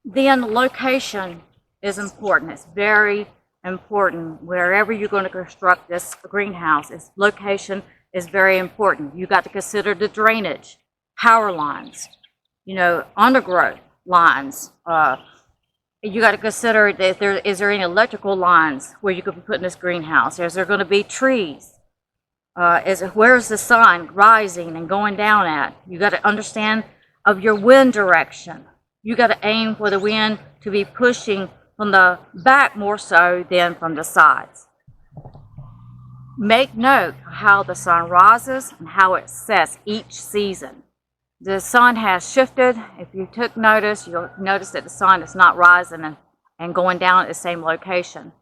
Then location is important. It's very important. Wherever you're going to construct this greenhouse, its location is very important. You got to consider the drainage, power lines, undergrowth lines. You got to consider that is there any electrical lines where you could be putting this greenhouse? Is there going to be trees? Where's the sun rising and going down at? You got to understand of your wind direction. You got to aim for the wind to be pushing from the back more so than from the sides. Make note of how the sun rises and how it sets each season. The sun has shifted. If you took notice, you'll notice that the sun is not rising and going down at the same location.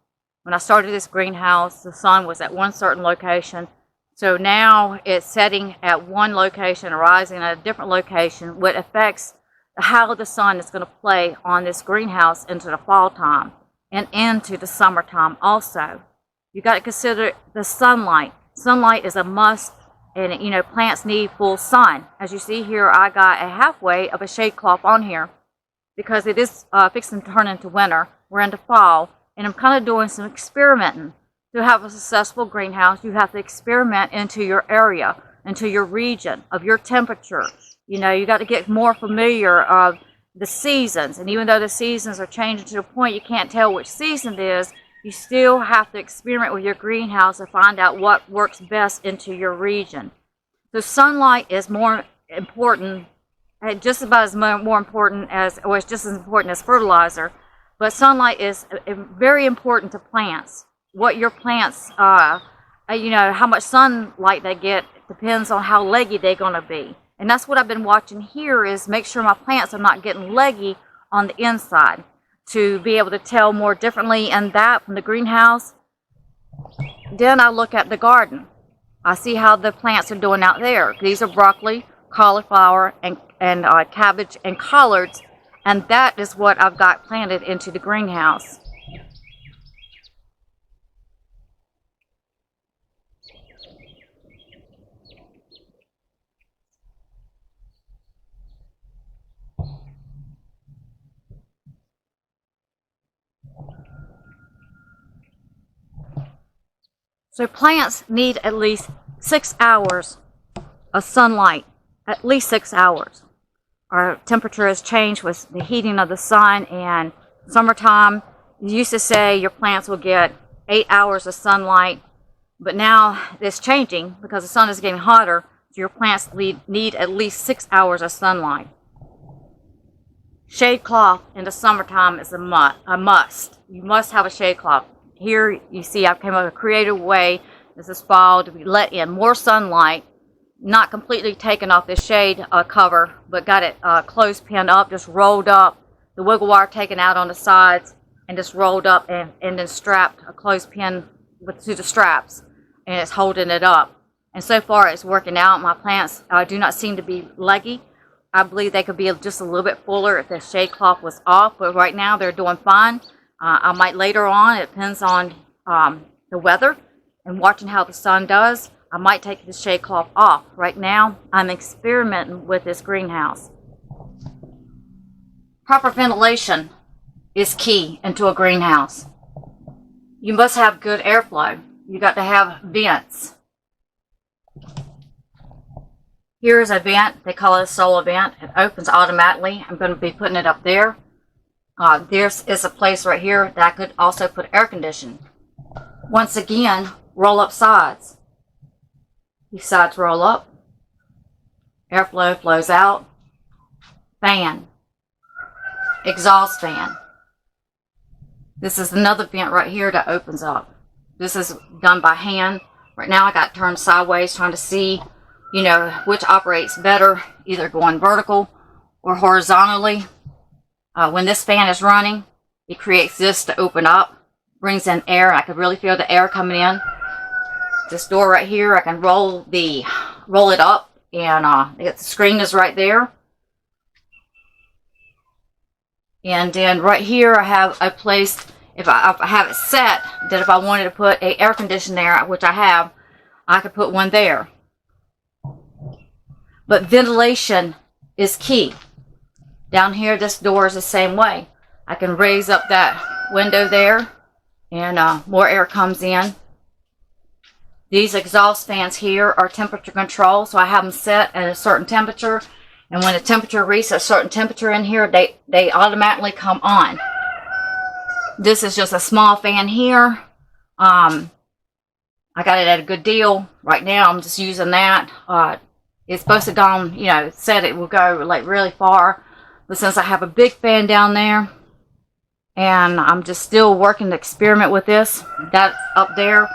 When I started this greenhouse, the sun was at one certain location. So now it's setting at one location and rising at a different location, which affects how the sun is going to play on this greenhouse into the fall time and into the summertime also. You got to consider the sunlight. Sunlight is a must, and plants need full sun. As you see here, I got a halfway of a shade cloth on here because it is fixing to turn into winter. We're into fall, and I'm kind of doing some experimenting. To have a successful greenhouse, you have to experiment into your area, into your region, of your temperature. You got to get more familiar of the seasons. And even though the seasons are changing to the point you can't tell which season it is, you still have to experiment with your greenhouse to find out what works best into your region. So sunlight is more important, just about as more important as, or it's just as important as fertilizer. But sunlight is very important to plants. What your plants, how much sunlight they get depends on how leggy they're going to be. And that's what I've been watching here, is make sure my plants are not getting leggy on the inside, to be able to tell more differently and that from the greenhouse. Then I look at the garden. I see how the plants are doing out there. These are broccoli, cauliflower, and cabbage and collards, and that is what I've got planted into the greenhouse. So plants need at least 6 hours of sunlight, at least 6 hours. Our temperature has changed with the heating of the sun, and summertime, you used to say your plants will get 8 hours of sunlight, but now it's changing because the sun is getting hotter, so your plants need at least 6 hours of sunlight. Shade cloth in the summertime is a must. You must have a shade cloth. Here you see I've come up with a creative way, this is fall, to let in more sunlight, not completely taken off the shade cover, but got it clothespin up, just rolled up, the wiggle wire taken out on the sides, and just rolled up and then strapped a clothespin to the straps, and it's holding it up. And so far it's working out. My plants do not seem to be leggy. I believe they could be just a little bit fuller if the shade cloth was off, but right now they're doing fine. I might later on, it depends on the weather and watching how the sun does, I might take the shade cloth off. Right now, I'm experimenting with this greenhouse. Proper ventilation is key into a greenhouse. You must have good airflow. You got to have vents. Here is a vent, they call it a solar vent. It opens automatically. I'm going to be putting it up there. There's a place right here that I could also put air conditioning. Once again, roll up sides. These sides roll up. Airflow flows out. Fan. Exhaust fan. This is another vent right here that opens up. This is done by hand. Right now I got turned sideways trying to see, which operates better, either going vertical or horizontally. When this fan is running, it creates this to open up, brings in air. I can really feel the air coming in. This door right here, I can roll it up, and the screen is right there. And then right here, I have a place. If I have it set, that if I wanted to put a air conditioner there, which I have, I could put one there. But ventilation is key. Down here, this door is the same way. I can raise up that window there, and more air comes in. These exhaust fans here are temperature control, so I have them set at a certain temperature, and when the temperature reaches a certain temperature in here, they automatically come on. This is just a small fan here. I got it at a good deal. Right now I'm just using that. It's supposed to go, you know, it said it will go like really far, but since I have a big fan down there, and I'm just still working to experiment with this, that's up there.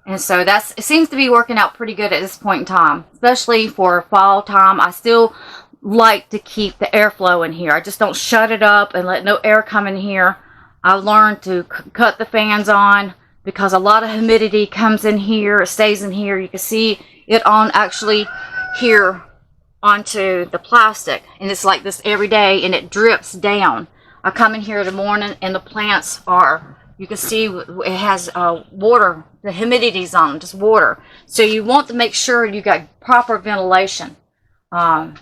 And so it seems to be working out pretty good at this point in time, especially for fall time. I still like to keep the airflow in here. I just don't shut it up and let no air come in here. I've learned to cut the fans on because a lot of humidity comes in here, it stays in here. You can see it on actually here onto the plastic, and it's like this every day, and it drips down. I come in here in the morning and the plants are, you can see it has water, the humidity's on them, just water. So you want to make sure you got proper ventilation. I've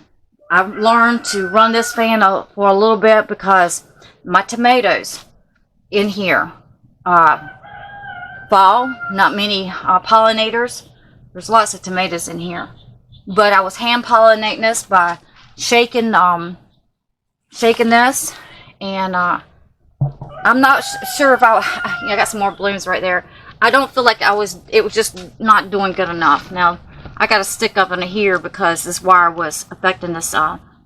learned to run this fan for a little bit because my tomatoes in here fall, not many pollinators. There's lots of tomatoes in here, but I was hand pollinating this by shaking this, and I'm not sure if I got some more blooms right there. I don't feel like it was just not doing good enough. Now I got a stick up in here because this wire was affecting this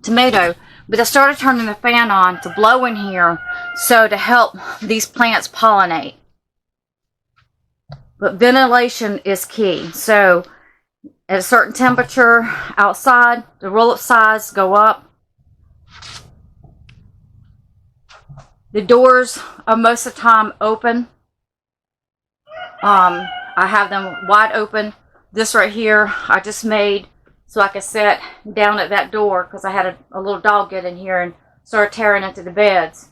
tomato, but I started turning the fan on to blow in here so to help these plants pollinate. But ventilation is key. So at a certain temperature outside, the roll-up size go up. The doors are most of the time open. I have them wide open. This right here I just made so I could sit down at that door because I had a little dog get in here and started tearing into the beds.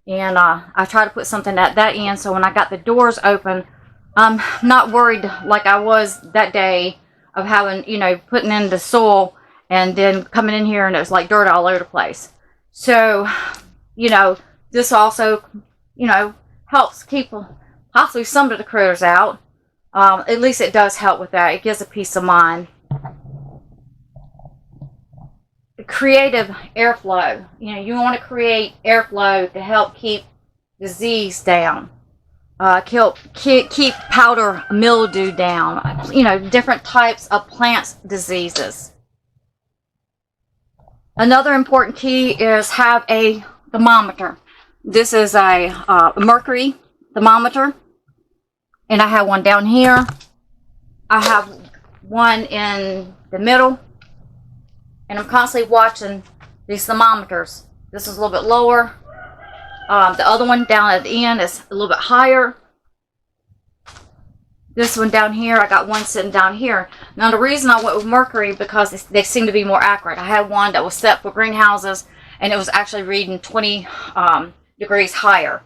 And I tried to put something at that end so when I got the doors open, I'm not worried like I was that day of having, you know, putting in the soil and then coming in here and it was like dirt all over the place. So, you know, this also, you know, helps keep possibly some of the critters out. At least it does help with that. It gives a peace of mind. Creative airflow. You know, you want to create airflow to help keep disease down. Keep powder mildew down. You know, different types of plant diseases. Another important key is have a thermometer. This is a mercury thermometer, and I have one down here. I have one in the middle, and I'm constantly watching these thermometers. This is a little bit lower. The other one down at the end is a little bit higher. This one down here, I got one sitting down here. Now the reason I went with mercury because they seem to be more accurate. I had one that was set for greenhouses, and it was actually reading 20 degrees higher,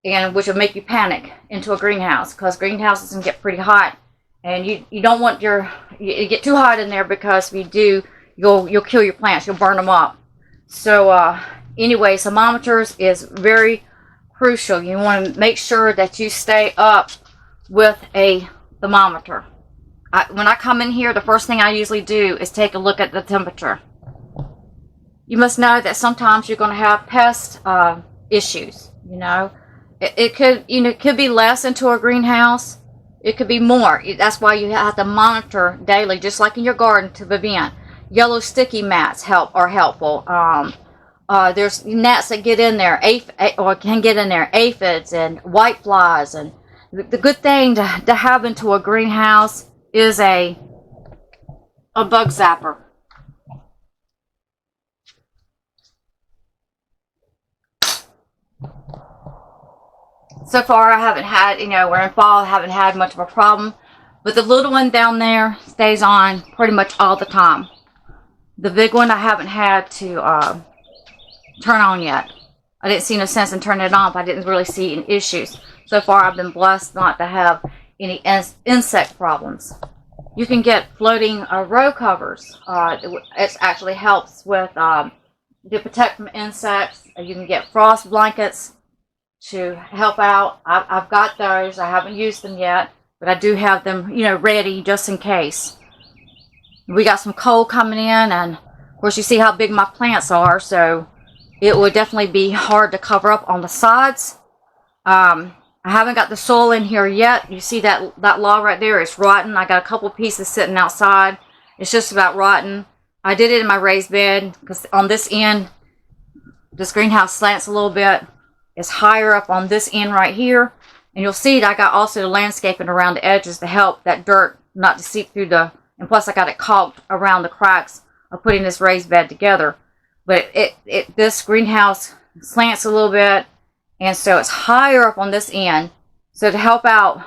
and which would make you panic into a greenhouse because greenhouses can get pretty hot, and you don't want you get too hot in there because if you do, you'll kill your plants, you'll burn them up. So anyway, thermometers is very crucial. You want to make sure that you stay up with a thermometer. When I come in here, the first thing I usually do is take a look at the temperature. You must know that sometimes you're going to have pest issues. You know, it could be less into a greenhouse. It could be more. That's why you have to monitor daily, just like in your garden, to prevent. Yellow sticky mats are helpful. There's gnats that get in there, or can get in there, aphids and white flies. And the good thing to have into a greenhouse is a bug zapper. So far, I haven't had, we're in fall, I haven't had much of a problem. But the little one down there stays on pretty much all the time. The big one I haven't had to turn on yet. I didn't see no sense in turning it on, but I didn't really see any issues. So far, I've been blessed not to have any insect problems. You can get floating row covers. It actually helps with to protect from insects. You can get frost blankets to help out. I've got those. I haven't used them yet, but I do have them, you know, ready just in case. We got some cold coming in, and of course you see how big my plants are, so it would definitely be hard to cover up on the sides. I haven't got the soil in here yet. You see that log right there? It's rotten. I got a couple pieces sitting outside. It's just about rotten. I did it in my raised bed because on this end, this greenhouse slants a little bit. It's higher up on this end right here. And you'll see that I got also the landscaping around the edges to help that dirt not to seep through the, and plus I got it caulked around the cracks of putting this raised bed together. But this greenhouse slants a little bit, and so it's higher up on this end. So to help out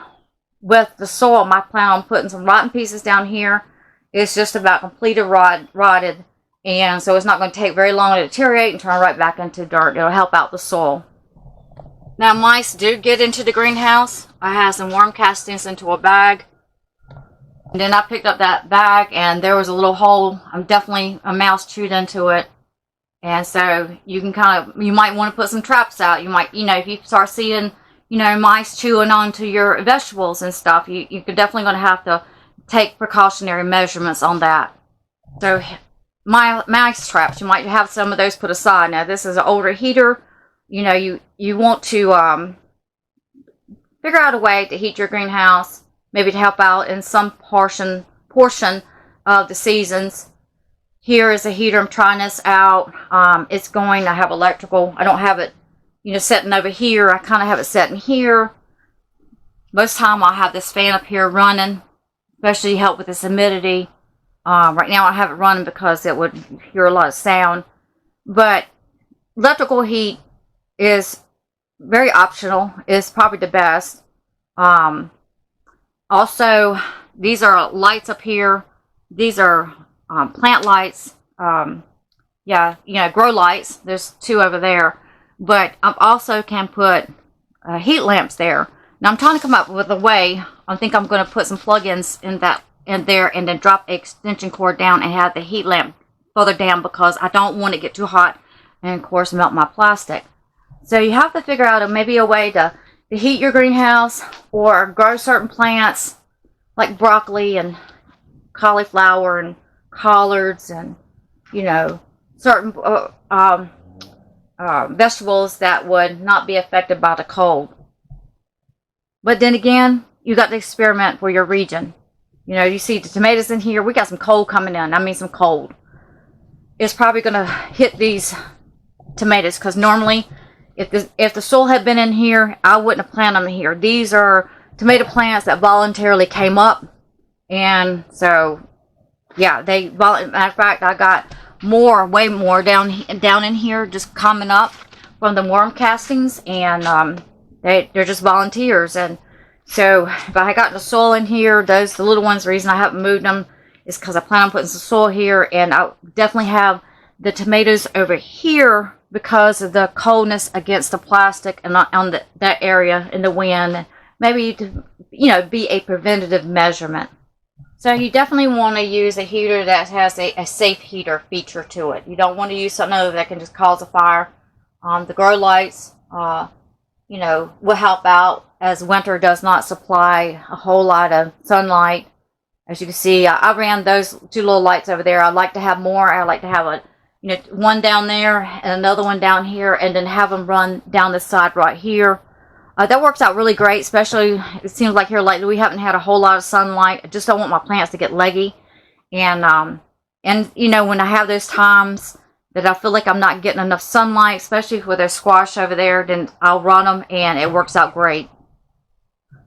with the soil, I plan on putting some rotten pieces down here. It's just about completely rotted, and so it's not going to take very long to deteriorate and turn right back into dirt. It'll help out the soil. Now mice do get into the greenhouse. I have some worm castings into a bag. And then I picked up that bag and there was a little hole. Definitely a mouse chewed into it. And so you can you might want to put some traps out. You might, you know, if you start seeing, you know, mice chewing onto your vegetables and stuff, you're definitely going to have to take precautionary measurements on that. So mice traps, you might have some of those put aside. Now this is an older heater. You know, you want to figure out a way to heat your greenhouse, maybe to help out in some portion of the seasons. Here is a heater. I'm trying this out. It's going to have electrical. I don't have it, you know, setting over here. I kind of have it set in here. Most time I'll have this fan up here running, especially help with this humidity. Right now I have it running because it would hear a lot of sound. But electrical heat is very optional. It's probably the best. Also, these are lights up here. These are plant lights. Yeah, you know, grow lights. There's two over there. But I also can put heat lamps there. Now I'm trying to come up with a way. I think I'm going to put some plug-ins in there and then drop an extension cord down and have the heat lamp further down because I don't want it to get too hot and of course melt my plastic. So you have to figure out maybe a way to heat your greenhouse or grow certain plants like broccoli and cauliflower and collards and, you know, certain vegetables that would not be affected by the cold. But then again, you got to experiment for your region. You know, you see the tomatoes in here. We got some cold coming in. I mean some cold. It's probably going to hit these tomatoes because normally if the soil had been in here, I wouldn't have planted them here. These are tomato plants that voluntarily came up. And so, yeah, matter of fact, I got way more down in here just coming up from the worm castings. And they're just volunteers. And so if I had gotten the soil in here, the little ones, the reason I haven't moved them is because I plan on putting some soil here. And I definitely have the tomatoes over here because of the coldness against the plastic and on that area in the wind. Maybe to, you know, be a preventative measurement. So you definitely want to use a heater that has a safe heater feature to it. You don't want to use something that can just cause a fire. The grow lights, you know, will help out as winter does not supply a whole lot of sunlight. As you can see, I ran those two little lights over there. I'd like to have more. I like to have one down there and another one down here, and then have them run down the side right here. That works out really great, especially it seems like here lately we haven't had a whole lot of sunlight. I just don't want my plants to get leggy. And you know, when I have those times that I feel like I'm not getting enough sunlight, especially with their squash over there, then I'll run them and it works out great.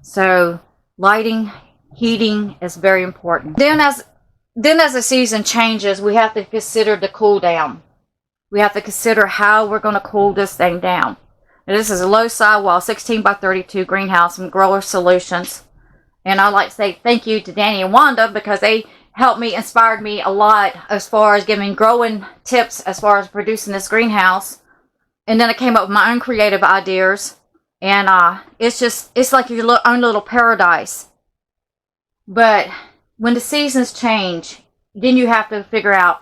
So lighting, heating is very important. Then as the season changes, we have to consider the cool down. We have to consider how we're going to cool this thing down. Now, this is a low sidewall 16 by 32 greenhouse from Grower Solutions. And I'd like to say thank you to Danny and Wanda because they helped me, inspired me a lot as far as giving growing tips as far as producing this greenhouse. And then I came up with my own creative ideas. And it's like your own little paradise. But when the seasons change, then you have to figure out,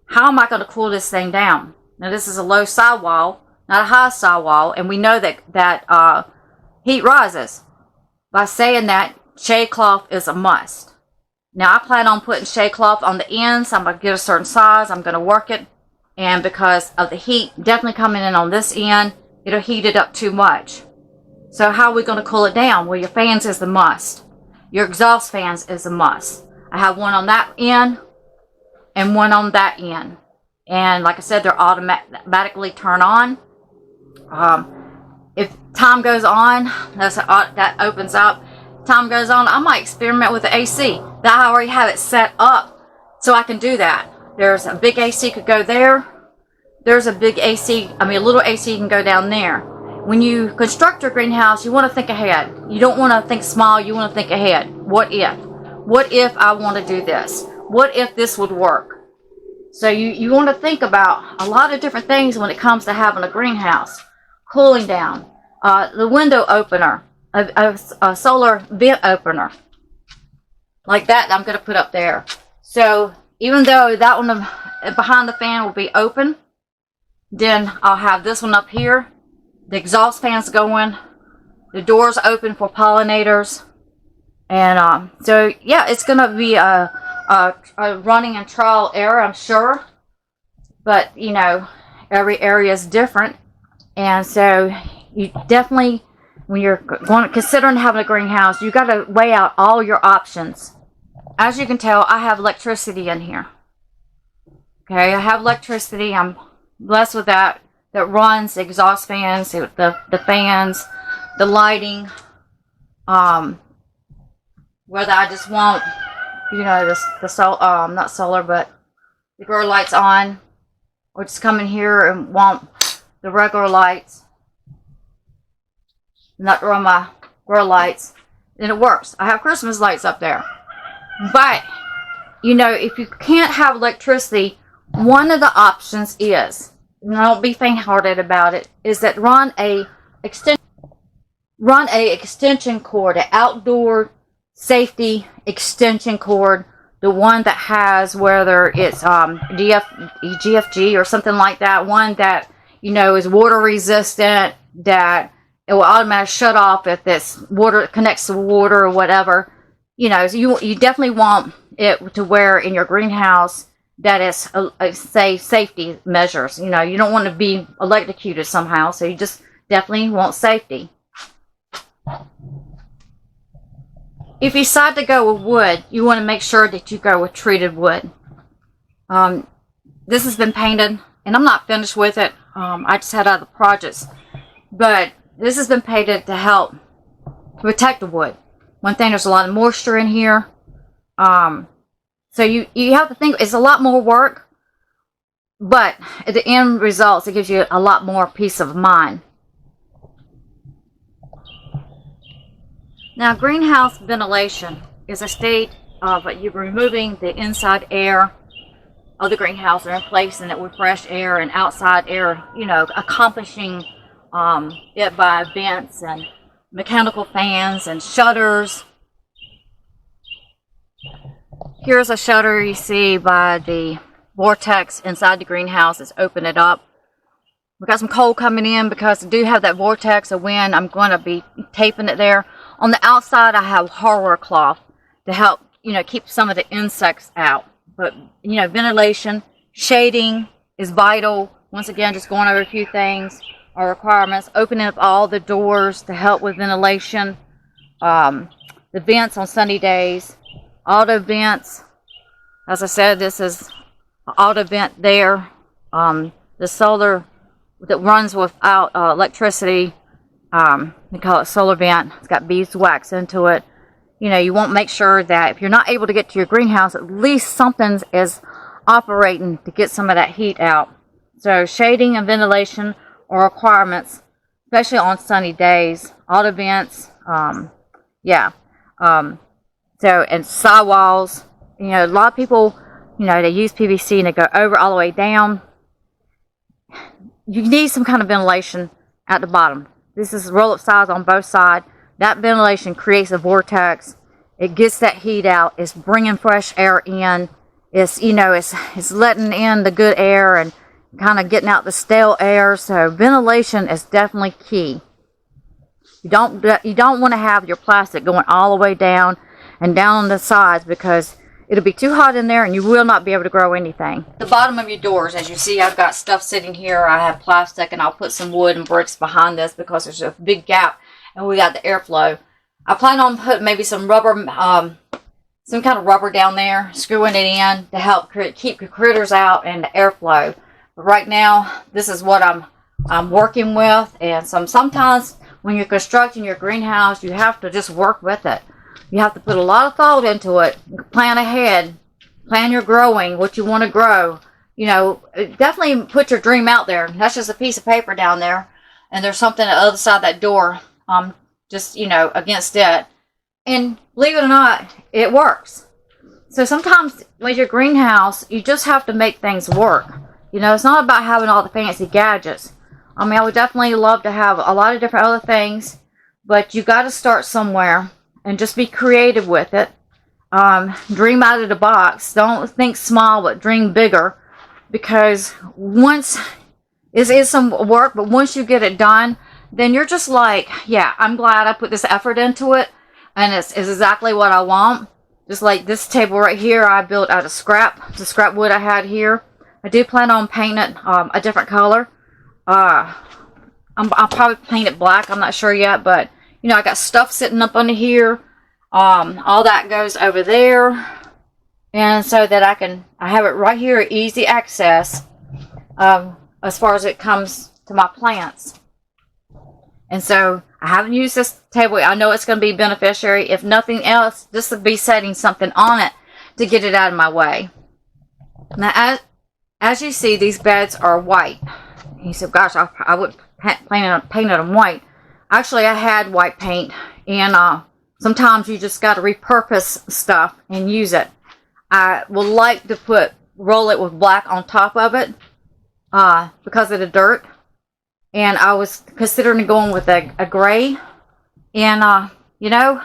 how am I going to cool this thing down? Now this is a low sidewall, not a high sidewall, and we know that heat rises. By saying that, shade cloth is a must. Now I plan on putting shade cloth on the ends. I'm going to get a certain size. I'm going to work it. And because of the heat definitely coming in on this end, it'll heat it up too much. So how are we going to cool it down? Well, your fans is the must. Your exhaust fans is a must. I have one on that end and one on that end. And like I said, they're automatically turn on. If time goes on, that opens up. Time goes on, I might experiment with the AC. That I already have it set up so I can do that. There's a big AC could go there. There's a big AC, a little AC can go down there. When you construct your greenhouse, you want to think ahead. You don't want to think small, you want to think ahead. What if? What if I want to do this? What if this would work? So you want to think about a lot of different things when it comes to having a greenhouse. Cooling down, the window opener, a solar vent opener. Like that I'm going to put up there. So even though that one behind the fan will be open, then I'll have this one up here. The exhaust fans going, the doors open for pollinators, and so yeah, it's gonna be a running and trial error, I'm sure. But you know, every area is different, and so you definitely, when you're considering having a greenhouse, you got to weigh out all your options. As you can tell, I have electricity in here. Okay, I have electricity. I'm blessed with that. That runs the exhaust fans, the fans, the lighting. Whether I just want, you know, not solar, but the grow lights on, or just come in here and want the regular lights, not run my grow lights, then it works. I have Christmas lights up there. But, you know, if you can't have electricity, one of the options is, and don't be faint-hearted about it, is that run a extension cord, an outdoor safety extension cord, the one that has, whether it's GFG or something like that, one that, you know, is water resistant, that it will automatically shut off if this water connects to water or whatever. You know, so you definitely want it to where in your greenhouse that is, say, safety measures. You know, you don't want to be electrocuted somehow, so you just definitely want safety. If you decide to go with wood, you want to make sure that you go with treated wood. This has been painted, and I'm not finished with it. I just had other projects. But this has been painted to help protect the wood. One thing, there's a lot of moisture in here. So you have to think, it's a lot more work, but at the end results, it gives you a lot more peace of mind. Now, greenhouse ventilation is a state of you removing the inside air of the greenhouse and replacing it with fresh air and outside air, you know, accomplishing it by vents and mechanical fans and shutters. Here's a shutter you see by the vortex inside the greenhouse. It's open it up. We got some cold coming in because I do have that vortex of wind. I'm going to be taping it there. On the outside, I have horror cloth to help, you know, keep some of the insects out. But, you know, ventilation, shading is vital. Once again, just going over a few things, our requirements. Opening up all the doors to help with ventilation. The vents on sunny days. Auto vents. As I said, this is an auto vent there. The solar that runs without electricity, we call it solar vent. It's got beeswax into it. You know, you want to make sure that if you're not able to get to your greenhouse, at least something is operating to get some of that heat out. So shading and ventilation are requirements, especially on sunny days. Auto vents, so, and sidewalls. You know, a lot of people, you know, they use PVC and they go over all the way down. You need some kind of ventilation at the bottom. This is roll-up sides on both sides. That ventilation creates a vortex. It gets that heat out. It's bringing fresh air in. It's, you know, it's letting in the good air, and kind of getting out the stale air. So ventilation is definitely key. You don't want to have your plastic going all the way down and down on the sides, because it'll be too hot in there and you will not be able to grow anything. The bottom of your doors, as you see, I've got stuff sitting here. I have plastic, and I'll put some wood and bricks behind this because there's a big gap and we got the airflow. I plan on putting maybe some rubber, some kind of rubber down there, screwing it in to help keep the critters out and the airflow. But right now, this is what I'm working with. And sometimes when you're constructing your greenhouse, you have to just work with it. You have to put a lot of thought into it, plan ahead, plan your growing, what you want to grow. You know, definitely put your dream out there. That's just a piece of paper down there, and there's something on the other side of that door, just, you know, against it. And believe it or not, it works. So sometimes with your greenhouse, you just have to make things work. You know, it's not about having all the fancy gadgets. I mean, I would definitely love to have a lot of different other things, but you got to start somewhere. And just be creative with it. Dream out of the box. Don't think small, but dream bigger. Because once it is some work, but once you get it done, then you're just like, yeah, I'm glad I put this effort into it, and it's exactly what I want. Just like this table right here, I built out of the scrap wood I had here. I do plan on painting it a different color. I'll probably paint it black. I'm not sure yet, but you know, I got stuff sitting up under here. All that goes over there. And so that I have it right here, easy access, as far as it comes to my plants. And so I haven't used this table. I know it's going to be beneficiary. If nothing else, just to be setting something on it to get it out of my way. Now, as you see, these beds are white. He said, gosh, I would plan on painting them white. Actually, I had white paint, and sometimes you just got to repurpose stuff and use it. I would like to roll it with black on top of it because of the dirt. And I was considering going with a gray. And, you know,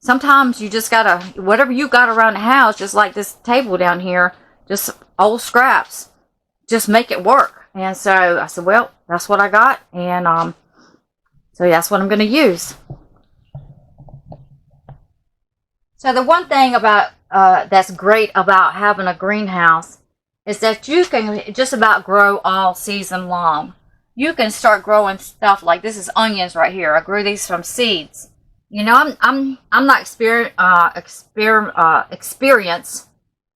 sometimes you just got to, whatever you got around the house, just like this table down here, just old scraps, just make it work. And so I said, well, that's what I got. And, so that's what I'm going to use. So the one thing about that's great about having a greenhouse is that you can just about grow all season long. You can start growing stuff like this is onions right here. I grew these from seeds. You know, I'm not experienced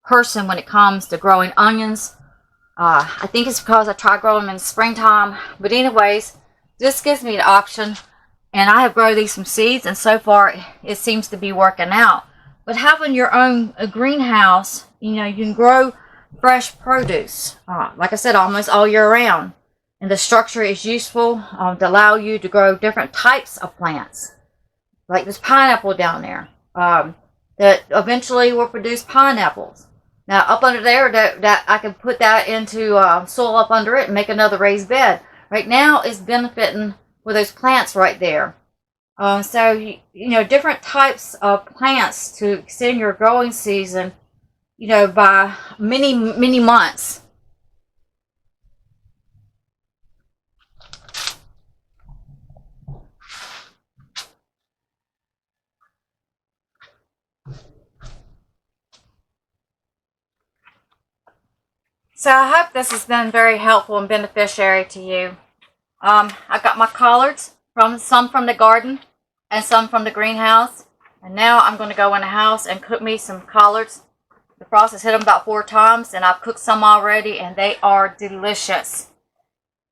person when it comes to growing onions. I think it's because I tried growing them in the springtime. But anyways, this gives me the option, and I have grown these from seeds, and so far it seems to be working out. But having your own greenhouse, you know, you can grow fresh produce, like I said, almost all year round. And the structure is useful to allow you to grow different types of plants, like this pineapple down there, that eventually will produce pineapples. Now up under there, that I can put that into soil up under it and make another raised bed. Right now, it's benefiting with those plants right there. So, you know, different types of plants to extend your growing season, you know, by many, many months. So I hope this has been very helpful and beneficiary to you. I got my collards, some from the garden and some from the greenhouse. And now I'm going to go in the house and cook me some collards. The frost has hit them about 4 times, and I've cooked some already, and they are delicious.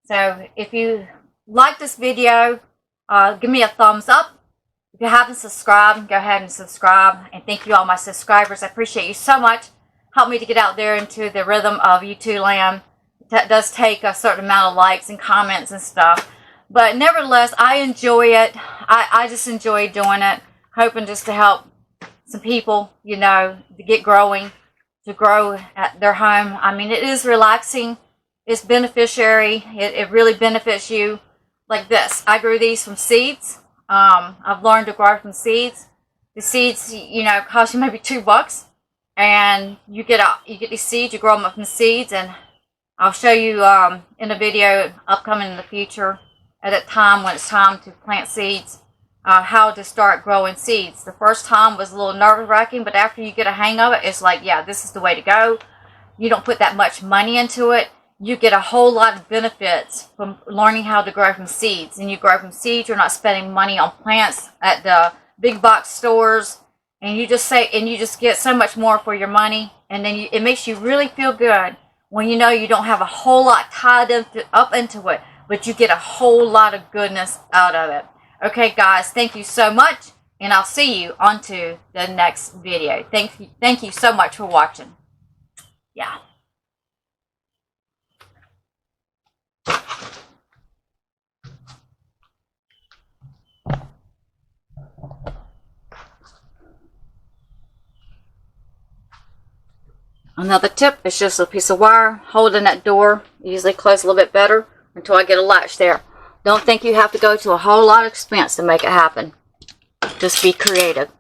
So if you like this video, give me a thumbs up. If you haven't subscribed, go ahead and subscribe. And thank you all my subscribers. I appreciate you so much. Help me to get out there into the rhythm of YouTube land. That does take a certain amount of likes and comments and stuff. But nevertheless, I enjoy it. I just enjoy doing it. Hoping just to help some people, you know, to get growing, to grow at their home. I mean, it is relaxing. It's beneficiary. It really benefits you. Like this. I grew these from seeds. I've learned to grow from seeds. The seeds, you know, cost you maybe $2. And you get these seeds, you grow them up from seeds, and I'll show you in a video upcoming in the future at a time when it's time to plant seeds, how to start growing seeds. The first time was a little nerve-wracking, but after you get a hang of it, it's like, yeah, this is the way to go. You don't put that much money into it. You get a whole lot of benefits from learning how to grow from seeds. And you grow from seeds, you're not spending money on plants at the big box stores. And you just get so much more for your money. And then it makes you really feel good when you know you don't have a whole lot tied up into it, but you get a whole lot of goodness out of it. Okay, guys, thank you so much, and I'll see you on to the next video. Thank you so much for watching. Yeah. Another tip is just a piece of wire holding that door. Usually close a little bit better until I get a latch there. Don't think you have to go to a whole lot of expense to make it happen. Just be creative.